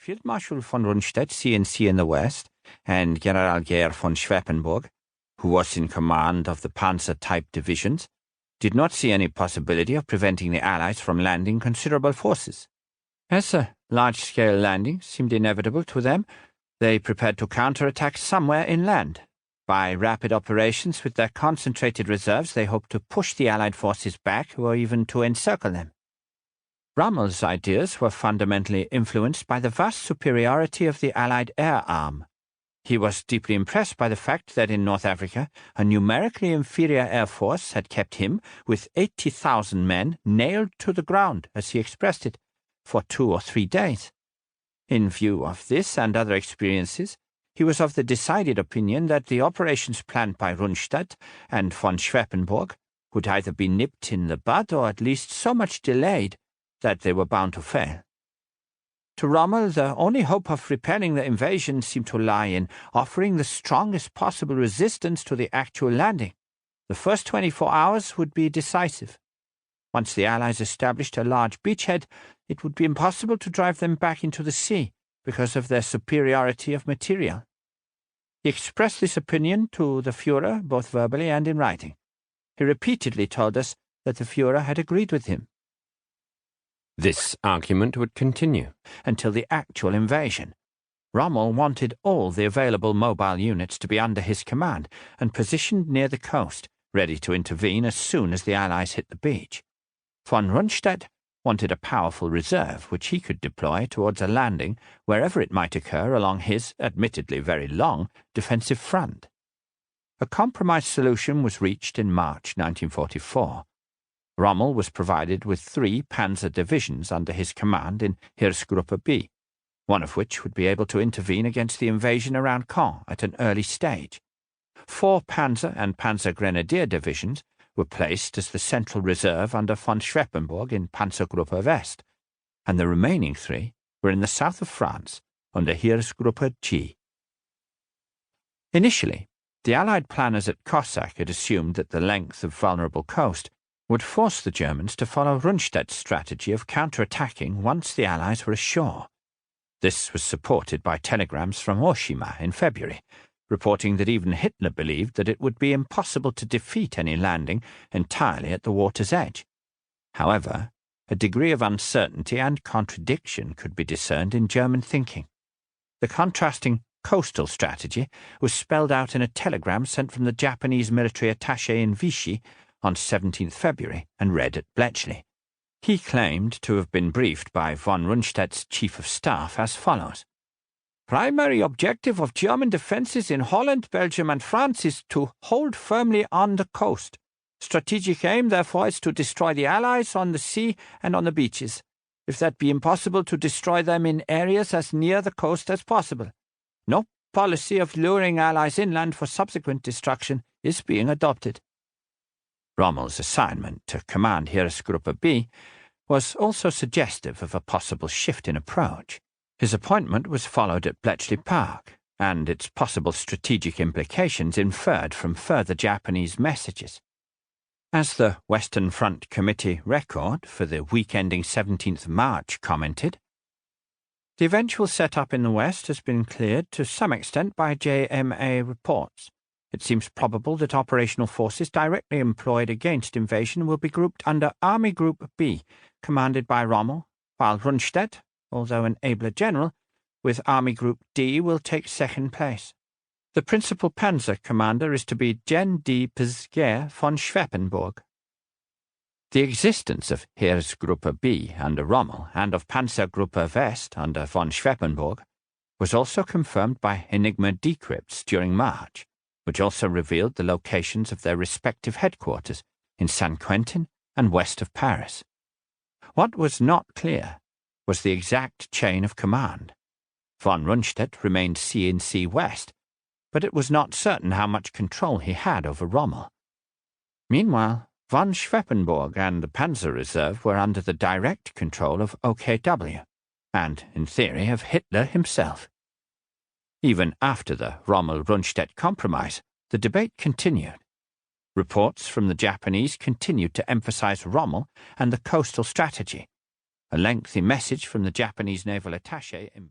Field Marshal von Rundstedt, CNC in the west, and General Gehr von Schweppenburg, who was in command of the Panzer-type divisions, did not see any possibility of preventing the Allies from landing considerable forces. As a large-scale landing seemed inevitable to them, they prepared to counterattack somewhere inland. By rapid operations with their concentrated reserves, they hoped to push the Allied forces back or even to encircle them. Rommel's ideas were fundamentally influenced by the vast superiority of the Allied air arm. He was deeply impressed by the fact that in North Africa, a numerically inferior air force had kept him, with 80,000 men, nailed to the ground, as he expressed it, for 2 or 3 days. In view of this and other experiences, he was of the decided opinion that the operations planned by Rundstedt and von Schweppenburg would either be nipped in the bud or at least so much delayed that they were bound to fail. To Rommel, the only hope of repelling the invasion seemed to lie in offering the strongest possible resistance to the actual landing. The first 24 hours would be decisive. Once the Allies established a large beachhead, it would be impossible to drive them back into the sea because of their superiority of material. He expressed this opinion to the Führer, both verbally and in writing. He repeatedly told us that the Führer had agreed with him. This argument would continue until the actual invasion. Rommel wanted all the available mobile units to be under his command and positioned near the coast, ready to intervene as soon as the Allies hit the beach. Von Rundstedt wanted a powerful reserve which he could deploy towards a landing wherever it might occur along his, admittedly very long, defensive front. A compromise solution was reached in March 1944. Rommel was provided with 3 panzer divisions under his command in Heeresgruppe B, one of which would be able to intervene against the invasion around Caen at an early stage. 4 panzer and panzer grenadier divisions were placed as the central reserve under von Schweppenburg in Panzergruppe West, and the remaining 3 were in the south of France under Heeresgruppe G. Initially, the Allied planners at Cossack had assumed that the length of vulnerable coast would force the Germans to follow Rundstedt's strategy of counterattacking once the Allies were ashore. This was supported by telegrams from Oshima in February, reporting that even Hitler believed that it would be impossible to defeat any landing entirely at the water's edge. However, a degree of uncertainty and contradiction could be discerned in German thinking. The contrasting coastal strategy was spelled out in a telegram sent from the Japanese military attaché in Vichy on 17th February and read at Bletchley. He claimed to have been briefed by von Rundstedt's chief of staff as follows. Primary objective of German defences in Holland, Belgium and France is to hold firmly on the coast. Strategic aim, therefore, is to destroy the Allies on the sea and on the beaches, if that be impossible to destroy them in areas as near the coast as possible. No policy of luring Allies inland for subsequent destruction is being adopted. Rommel's assignment to command Heeresgruppe B was also suggestive of a possible shift in approach. His appointment was followed at Bletchley Park, and its possible strategic implications inferred from further Japanese messages. As the Western Front Committee record for the week ending 17th March commented, the eventual setup in the West has been cleared to some extent by JMA reports. It seems probable that operational forces directly employed against invasion will be grouped under Army Group B, commanded by Rommel, while Rundstedt, although an abler general, with Army Group D will take second place. The principal panzer commander is to be Gen D. Gehr von Schweppenburg. The existence of Heeresgruppe B under Rommel and of Panzergruppe West under von Schweppenburg was also confirmed by Enigma decrypts during March, which also revealed the locations of their respective headquarters in Saint-Quentin and west of Paris. What was not clear was the exact chain of command. Von Rundstedt remained CNC West, but it was not certain how much control he had over Rommel. Meanwhile, von Schweppenburg and the Panzer Reserve were under the direct control of OKW, and, in theory, of Hitler himself. Even after the Rommel-Rundstedt compromise, the debate continued. Reports from the Japanese continued to emphasize Rommel and the coastal strategy. A lengthy message from the Japanese naval attaché in